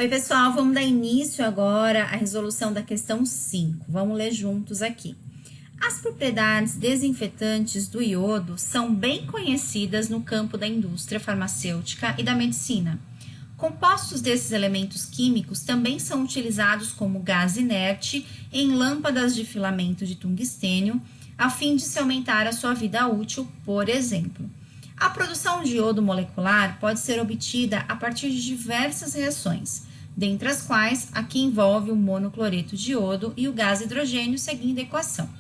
Oi, pessoal, vamos dar início agora à resolução da questão 5. Vamos ler juntos aqui. As propriedades desinfetantes do iodo são bem conhecidas no campo da indústria farmacêutica e da medicina. Compostos desses elementos químicos também são utilizados como gás inerte em lâmpadas de filamento de tungstênio, a fim de se aumentar a sua vida útil, por exemplo. A produção de iodo molecular pode ser obtida a partir de diversas reações, dentre as quais a que envolve o monocloreto de iodo e o gás hidrogênio, seguindo a equação.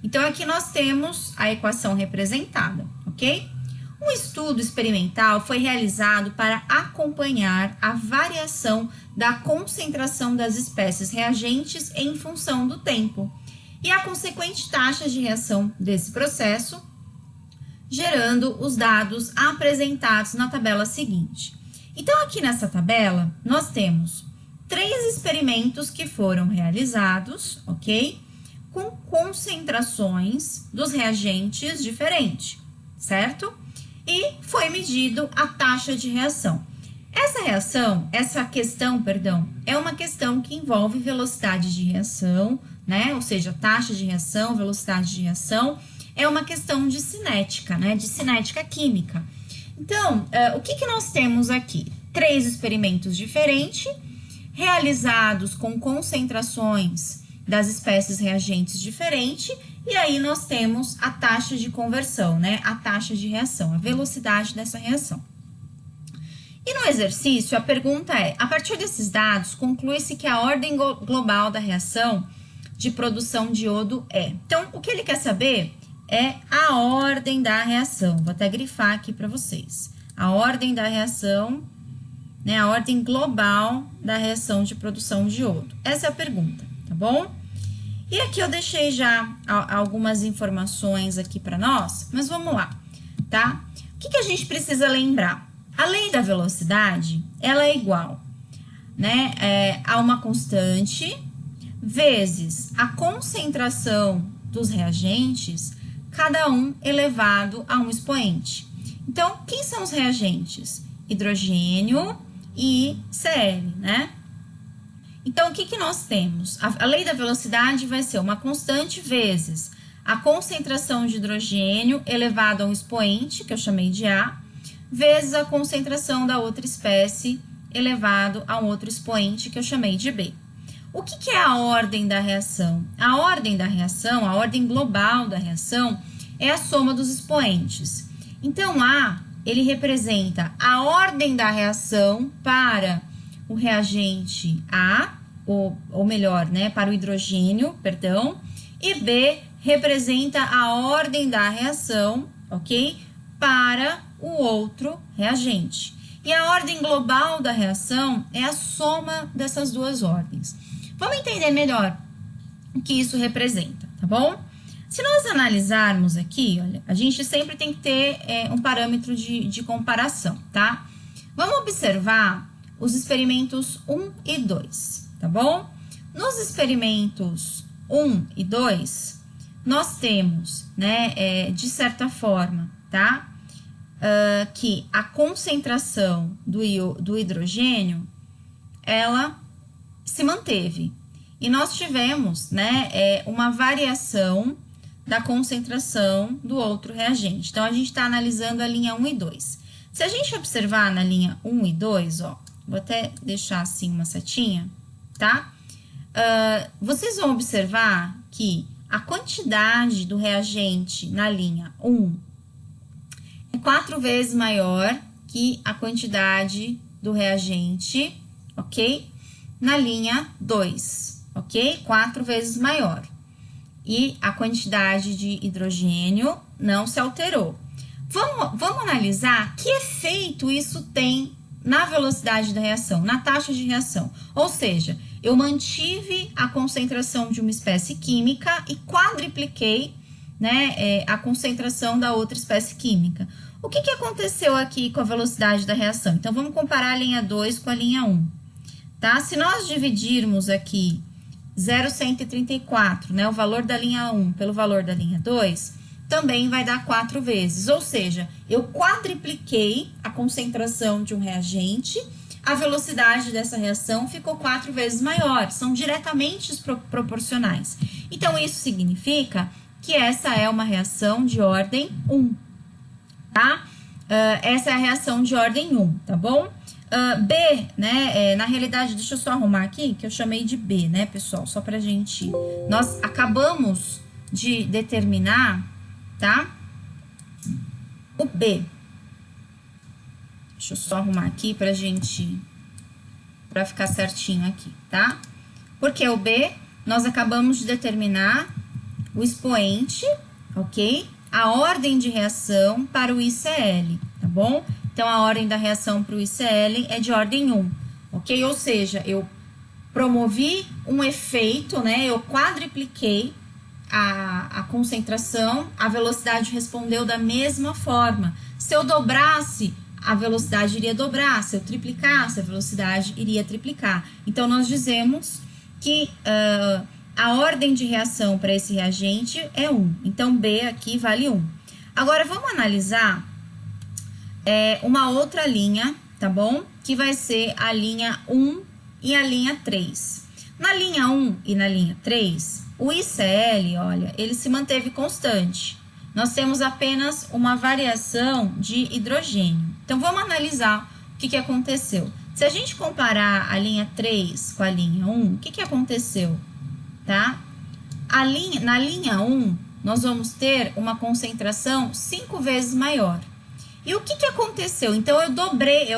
Então, aqui nós temos a equação representada, ok? Um estudo experimental foi realizado para acompanhar a variação da concentração das espécies reagentes em função do tempo e a consequente taxa de reação desse processo, gerando os dados apresentados na tabela seguinte. Então, aqui nessa tabela, nós temos 3 experimentos que foram realizados, ok? Com concentrações dos reagentes diferentes, certo? E foi medido a taxa de reação. Essa questão, é uma questão que envolve velocidade de reação, né? Ou seja, taxa de reação, velocidade de reação, é uma questão de cinética, né? De cinética química. Então, o que nós temos aqui? 3 experimentos diferentes, realizados com concentrações das espécies reagentes diferentes, e aí nós temos a taxa de conversão, né? A taxa de reação, a velocidade dessa reação. E no exercício, a pergunta é, a partir desses dados, conclui-se que a ordem global da reação de produção de iodo é. Então, o que ele quer saber é a ordem da reação. Vou até grifar aqui para vocês. A ordem da reação, né? A ordem global da reação de produção de iodo. Essa é a pergunta, tá bom? E aqui eu deixei já algumas informações aqui para nós, mas vamos lá, tá? O que a gente precisa lembrar? A lei da velocidade, ela é igual, né? A uma constante vezes a concentração dos reagentes, cada um elevado a um expoente. Então, quem são os reagentes? Hidrogênio e Cl, né? Então, o que nós temos? A lei da velocidade vai ser uma constante vezes a concentração de hidrogênio elevado a um expoente, que eu chamei de A, vezes a concentração da outra espécie elevado a um outro expoente, que eu chamei de B. O que é a ordem da reação? A ordem da reação, a ordem global da reação, é a soma dos expoentes. Então, A, ele representa a ordem da reação para o reagente A, ou melhor, né, para o hidrogênio, perdão, e B representa a ordem da reação, ok, para o outro reagente. E a ordem global da reação é a soma dessas duas ordens. Vamos entender melhor o que isso representa, tá bom? Se nós analisarmos aqui, olha, a gente sempre tem que ter um parâmetro de comparação, tá? Vamos observar os experimentos 1 e 2, tá bom? Nos experimentos 1 e 2, nós temos, né, de certa forma, tá? Que a concentração do hidrogênio, ela se manteve. E nós tivemos, né, uma variação da concentração do outro reagente. Então, a gente está analisando a linha 1 e 2. Se a gente observar na linha 1 e 2, ó, vou até deixar assim uma setinha, tá? Vocês vão observar que a quantidade do reagente na linha 1 é 4 vezes maior que a quantidade do reagente, ok? Na linha 2, ok? 4 vezes maior. E a quantidade de hidrogênio não se alterou. Vamos analisar que efeito isso tem na velocidade da reação, na taxa de reação. Ou seja, eu mantive a concentração de uma espécie química e quadripliquei, né, a concentração da outra espécie química. O que aconteceu aqui com a velocidade da reação? Então, vamos comparar a linha 2 com a linha 1. Tá? Se nós dividirmos aqui 0,134, né, o valor da linha 1 pelo valor da linha 2, também vai dar 4 vezes. Ou seja, eu quadripliquei a concentração de um reagente, a velocidade dessa reação ficou 4 vezes maior. São diretamente proporcionais. Então, isso significa que essa é uma reação de ordem 1, tá? Essa é a reação de ordem 1, tá bom? B, né, na realidade, deixa eu só arrumar aqui, que eu chamei de B, né, pessoal? Só pra gente... Nós acabamos de determinar, tá? O B. Deixa eu só arrumar aqui pra gente... Pra ficar certinho aqui, tá? Porque o B, nós acabamos de determinar o expoente, ok? A ordem de reação para o ICL, tá bom? Então, a ordem da reação para o ICL é de ordem 1, ok? Ou seja, eu promovi um efeito, né? Eu quadripliquei a concentração, a velocidade respondeu da mesma forma. Se eu dobrasse, a velocidade iria dobrar. Se eu triplicasse, a velocidade iria triplicar. Então, nós dizemos que a ordem de reação para esse reagente é 1. Então, B aqui vale 1. Agora, vamos analisar uma outra linha, tá bom? Que vai ser a linha 1 e a linha 3. Na linha 1 e na linha 3, o ICL, olha, ele se manteve constante. Nós temos apenas uma variação de hidrogênio. Então, vamos analisar o que aconteceu. Se a gente comparar a linha 3 com a linha 1, o que aconteceu? Tá? Na linha 1, nós vamos ter uma concentração 5 vezes maior. E o que aconteceu? Então, eu dobrei,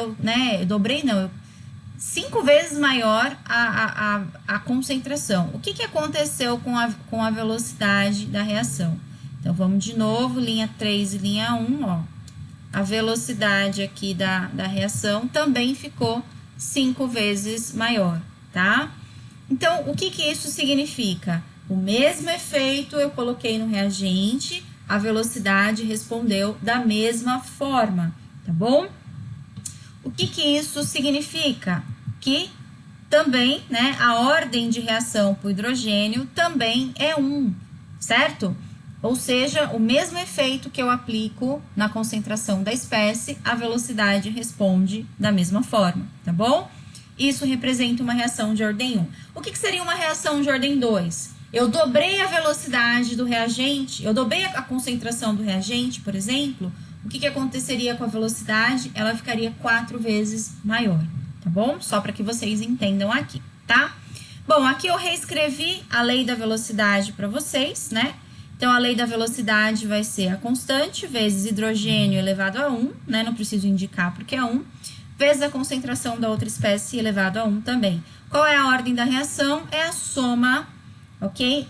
5 vezes maior a concentração. O que aconteceu com a velocidade da reação? Então, vamos de novo, linha 3 e linha 1, ó. A velocidade aqui da reação também ficou 5 vezes maior, tá? Então, o que isso significa? O mesmo efeito eu coloquei no reagente, a velocidade respondeu da mesma forma, tá bom? O que isso significa? Que também, né, a ordem de reação para o hidrogênio também é 1, certo? Ou seja, o mesmo efeito que eu aplico na concentração da espécie, a velocidade responde da mesma forma, tá bom? Isso representa uma reação de ordem 1. O que seria uma reação de ordem 2? Eu dobrei a velocidade do reagente, eu dobrei a concentração do reagente, por exemplo, o que aconteceria com a velocidade? Ela ficaria 4 vezes maior, tá bom? Só para que vocês entendam aqui, tá? Bom, aqui eu reescrevi a lei da velocidade para vocês, né? Então, a lei da velocidade vai ser a constante vezes hidrogênio elevado a 1, né? Não preciso indicar porque é 1, vezes a concentração da outra espécie elevado a 1 também. Qual é a ordem da reação? É a soma, ok?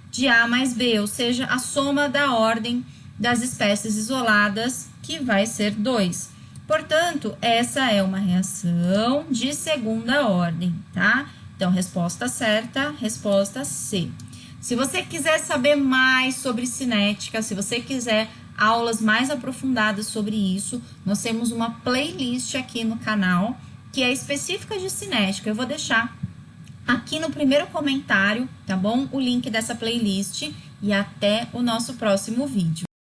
De A mais B, ou seja, a soma da ordem das espécies isoladas, que vai ser 2. Portanto, essa é uma reação de segunda ordem, tá? Então, resposta certa, resposta C. Se você quiser saber mais sobre cinética, se você quiser aulas mais aprofundadas sobre isso, nós temos uma playlist aqui no canal que é específica de cinética. Eu vou deixar aqui no primeiro comentário, tá bom? O link dessa playlist e até o nosso próximo vídeo.